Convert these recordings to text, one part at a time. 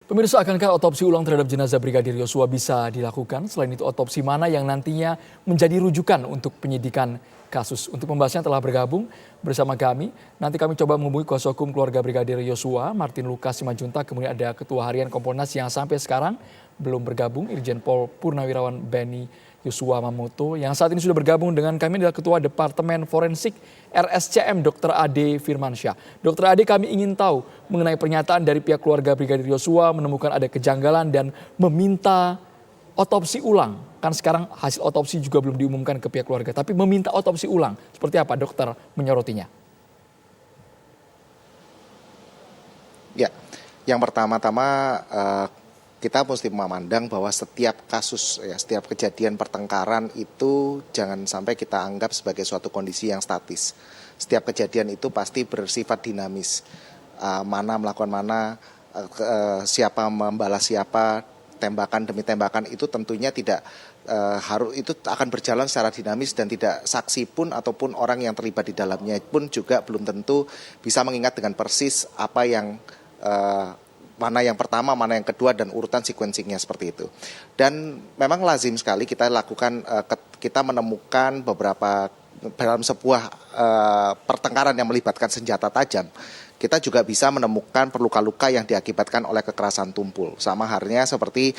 Pemirsa, akankah otopsi ulang terhadap jenazah Brigadir Yosua bisa dilakukan? Selain itu, otopsi mana yang nantinya menjadi rujukan untuk penyidikan kasus? Untuk membahasnya telah bergabung bersama kami. Nanti kami coba menghubungi kuasa hukum keluarga Brigadir Yosua, Martin Lukas Simanjuntak. Kemudian ada Ketua Harian Kompolnas yang sampai sekarang belum bergabung, Irjen Pol Purnawirawan Beni Yosua Mamoto. Yang saat ini sudah bergabung dengan kami adalah Ketua Departemen Forensik RSCM, Dr. Ade Firmansyah. Dr. Ade, kami ingin tahu mengenai pernyataan dari pihak keluarga Brigadir Yosua menemukan ada kejanggalan dan meminta otopsi ulang. Kan sekarang hasil otopsi juga belum diumumkan ke pihak keluarga, tapi meminta otopsi ulang. Seperti apa dokter menyorotinya? Ya, yang pertama-tama kita mesti memandang bahwa setiap kasus, setiap kejadian pertengkaran itu jangan sampai kita anggap sebagai suatu kondisi yang statis. Setiap kejadian itu pasti bersifat dinamis. Mana melakukan mana, siapa membalas siapa, tembakan demi tembakan itu tentunya tidak itu akan berjalan secara dinamis dan tidak saksi pun ataupun orang yang terlibat di dalamnya pun juga belum tentu bisa mengingat dengan persis apa yang mana yang pertama, mana yang kedua, dan urutan sequencingnya seperti itu. Dan memang lazim sekali kita lakukan, kita menemukan beberapa dalam sebuah pertengkaran yang melibatkan senjata tajam. Kita juga bisa menemukan luka-luka yang diakibatkan oleh kekerasan tumpul. Sama halnya seperti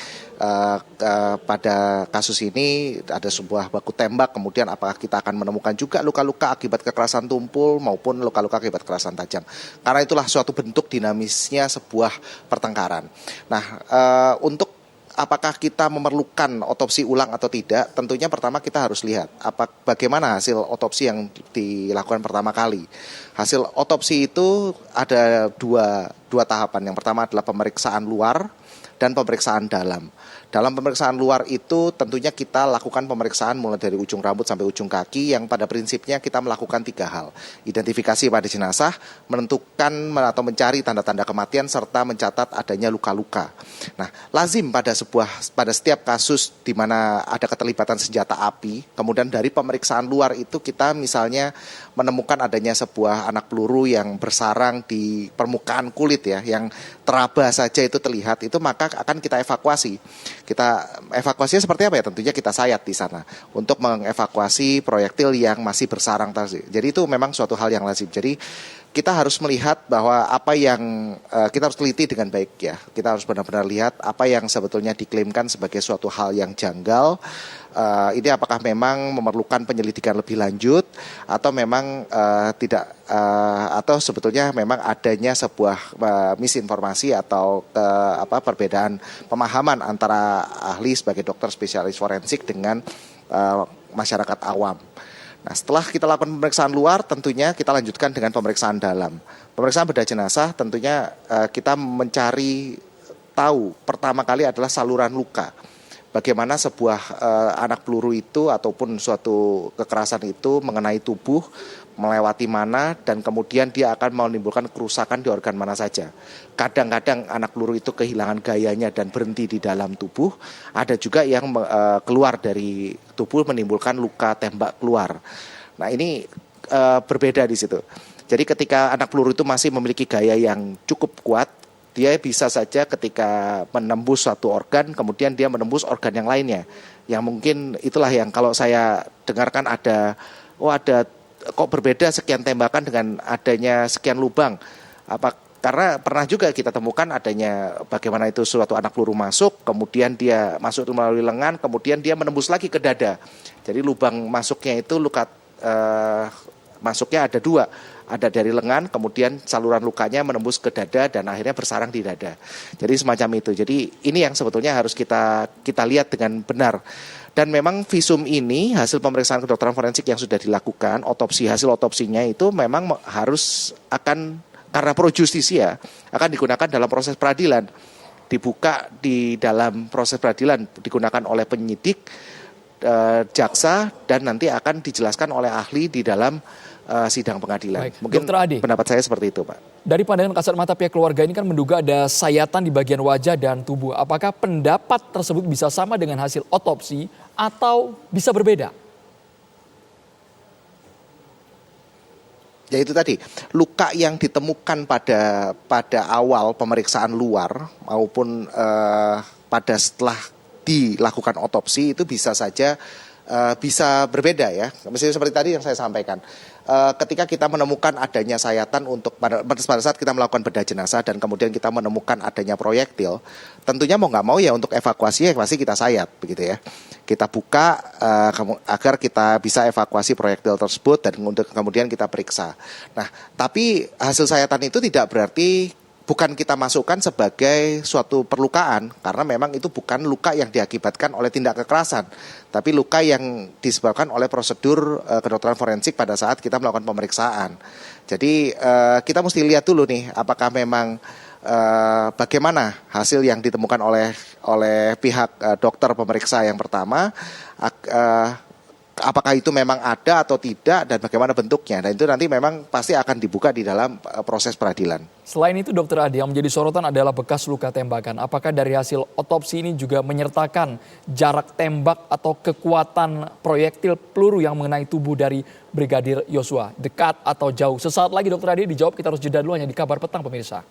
pada kasus ini ada sebuah baku tembak, kemudian apakah kita akan menemukan juga luka-luka akibat kekerasan tumpul maupun luka-luka akibat kekerasan tajam. Karena itulah suatu bentuk dinamisnya sebuah pertengkaran. Nah, untuk apakah kita memerlukan otopsi ulang atau tidak? Tentunya pertama kita harus lihat bagaimana hasil otopsi yang dilakukan pertama kali. Hasil otopsi itu ada dua tahapan. Yang pertama adalah pemeriksaan luar dan pemeriksaan dalam. Dalam pemeriksaan luar itu tentunya kita lakukan pemeriksaan mulai dari ujung rambut sampai ujung kaki yang pada prinsipnya kita melakukan 3 hal. Identifikasi pada jenazah, menentukan atau mencari tanda-tanda kematian, serta mencatat adanya luka-luka. Nah, lazim pada setiap kasus di mana ada keterlibatan senjata api, kemudian dari pemeriksaan luar itu kita misalnya menemukan adanya sebuah anak peluru yang bersarang di permukaan kulit yang teraba saja itu terlihat, itu maka akan kita evakuasi. Kita evakuasinya seperti apa ya? Tentunya kita sayat di sana untuk mengevakuasi proyektil yang masih bersarang tadi. Jadi itu memang suatu hal yang lazim. Jadi kita harus melihat bahwa apa yang kita harus teliti dengan baik ya. Kita harus benar-benar lihat apa yang sebetulnya diklaimkan sebagai suatu hal yang janggal. Ini apakah memang memerlukan penyelidikan lebih lanjut atau memang tidak, atau sebetulnya memang adanya sebuah misinformasi atau perbedaan pemahaman antara ahli sebagai dokter spesialis forensik dengan masyarakat awam. Nah, setelah kita lakukan pemeriksaan luar, tentunya kita lanjutkan dengan pemeriksaan dalam. Pemeriksaan bedah jenazah tentunya kita mencari tahu pertama kali adalah saluran luka. Bagaimana sebuah anak peluru itu ataupun suatu kekerasan itu mengenai tubuh, melewati mana, dan kemudian dia akan menimbulkan kerusakan di organ mana saja. Kadang-kadang anak peluru itu kehilangan gayanya dan berhenti di dalam tubuh. Ada juga yang keluar dari tubuh menimbulkan luka tembak keluar. Nah, ini berbeda di situ. Jadi ketika anak peluru itu masih memiliki gaya yang cukup kuat, dia bisa saja ketika menembus satu organ, kemudian dia menembus organ yang lainnya. Yang mungkin itulah yang kalau saya dengarkan ada kok berbeda sekian tembakan dengan adanya sekian lubang. Karena pernah juga kita temukan adanya bagaimana itu suatu anak peluru masuk, kemudian dia masuk melalui lengan, kemudian dia menembus lagi ke dada. Jadi lubang masuknya itu masuknya ada 2. Ada dari lengan, kemudian saluran lukanya menembus ke dada dan akhirnya bersarang di dada. Jadi semacam itu. Jadi ini yang sebetulnya harus kita lihat dengan benar. Dan memang visum ini, hasil pemeriksaan kedokteran forensik yang sudah dilakukan, hasil otopsinya itu memang karena pro justisia akan digunakan dalam proses peradilan. Dibuka di dalam proses peradilan, digunakan oleh penyidik, jaksa, dan nanti akan dijelaskan oleh ahli di dalam sidang pengadilan. Baik. Mungkin Dr. Ade, pendapat saya seperti itu, Pak. dari pandangan kasat mata pihak keluarga ini kan menduga ada sayatan di bagian wajah dan tubuh. Apakah pendapat tersebut bisa sama dengan hasil otopsi atau bisa berbeda? Ya itu tadi, luka yang ditemukan pada awal pemeriksaan luar maupun pada setelah dilakukan otopsi itu bisa saja bisa berbeda ya. Misalnya seperti tadi yang saya sampaikan. Ketika kita menemukan adanya sayatan pada saat kita melakukan bedah jenazah dan kemudian kita menemukan adanya proyektil, tentunya mau nggak mau ya untuk evakuasi ya pasti kita sayat begitu ya. Kita buka agar kita bisa evakuasi proyektil tersebut dan kemudian kita periksa. Nah, tapi hasil sayatan itu tidak berarti bukan kita masukkan sebagai suatu perlukaan karena memang itu bukan luka yang diakibatkan oleh tindak kekerasan, tapi luka yang disebabkan oleh prosedur kedokteran forensik pada saat kita melakukan pemeriksaan. Jadi kita mesti lihat dulu nih apakah memang bagaimana hasil yang ditemukan oleh pihak dokter pemeriksa yang pertama, apakah itu memang ada atau tidak dan bagaimana bentuknya. Dan itu nanti memang pasti akan dibuka di dalam proses peradilan. Selain itu Dokter Adi, yang menjadi sorotan adalah bekas luka tembakan. Apakah dari hasil otopsi ini juga menyertakan jarak tembak atau kekuatan proyektil peluru yang mengenai tubuh dari Brigadir Yosua? Dekat atau jauh? Sesaat lagi Dokter Adi dijawab, kita harus jeda dulu hanya di Kabar Petang pemirsa.